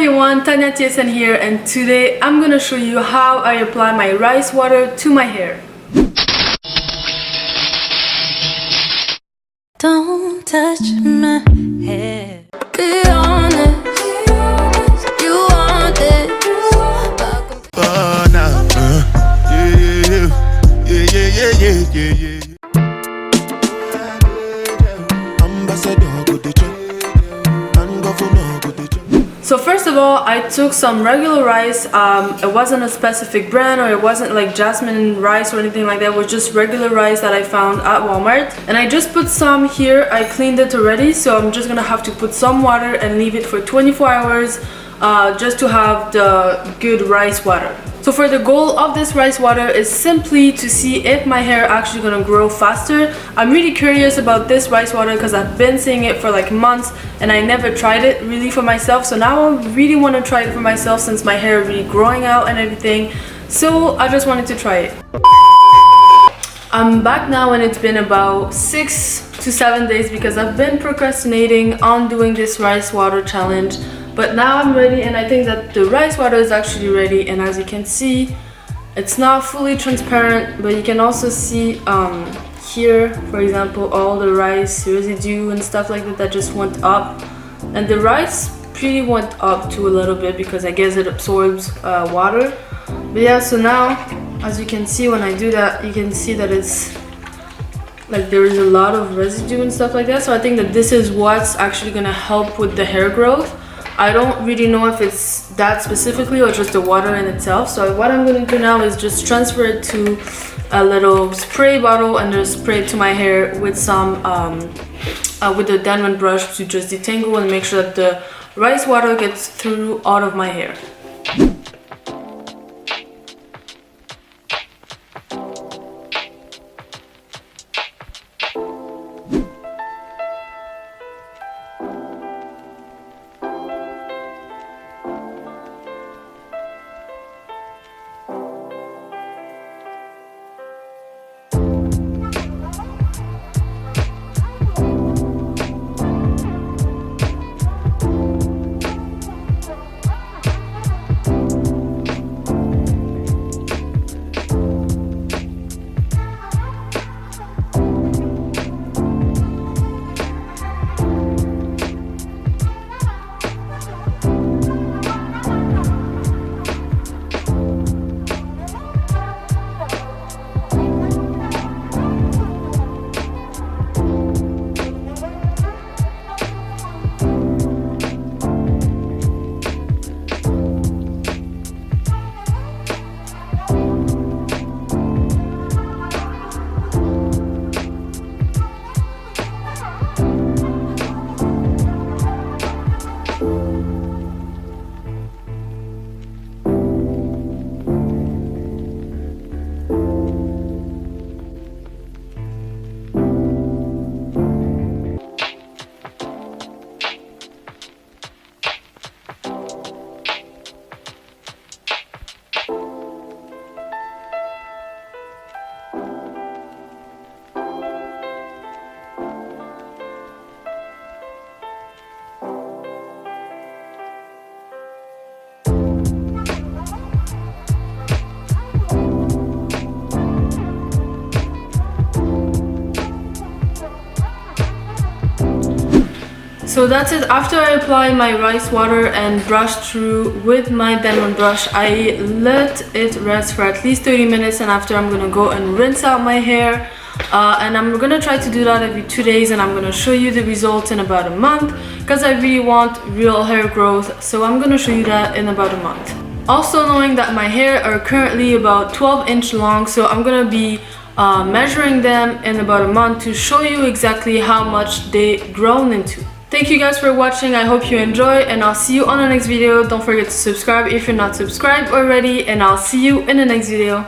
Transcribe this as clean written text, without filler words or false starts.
everyone, Tania here, and today I'm gonna show you how I apply my rice water to my hair. Don't touch my hair. Be honest, you want this. Oh, nah. Yeah. Ambassador, go the check. And governor, go the check. So first of all, I took some regular rice. It wasn't a specific brand, or it wasn't like jasmine rice or anything like that. It was just regular rice that I found at Walmart. And I just put some here. I cleaned it already, so I'm just gonna have to put some water and leave it for 24 hours just to have the good rice water. So for the goal of this rice water is simply to see if my hair actually gonna grow faster. I'm really curious about this rice water because I've been seeing it for like months and I never tried it really for myself. So now I really want to try it for myself since my hair is really growing out and everything. So I just wanted to try it. I'm back now and it's been about 6 to 7 days because I've been procrastinating on doing this rice water challenge. But now I'm ready and I think that the rice water is actually ready, and as you can see, it's not fully transparent, but you can also see here, for example, all the rice residue and stuff like that just went up. And the rice pretty went up too a little bit because I guess it absorbs water. But yeah, so now, as you can see, when I do that, you can see that it's like there is a lot of residue and stuff like that. So I think that this is what's actually gonna help with the hair growth. I don't really know if it's that specifically or just the water in itself. So what I'm going to do now is just transfer it to a little spray bottle and just spray it to my hair with some with the diamond brush to just detangle and make sure that the rice water gets through all of my hair. So that's it. After I apply my rice water and brush through with my diamond brush, I let it rest for at least 30 minutes, and after I'm gonna go and rinse out my hair. And I'm gonna try to do that every 2 days, and I'm gonna show you the results in about a month because I really want real hair growth. So I'm gonna show you that in about a month. Also, knowing that my hair are currently about 12-inch long, so I'm gonna be measuring them in about a month to show you exactly how much they grown into. Thank you guys for watching. I hope you enjoy, and I'll see you on the next video. Don't forget to subscribe if you're not subscribed already, and I'll see you in the next video.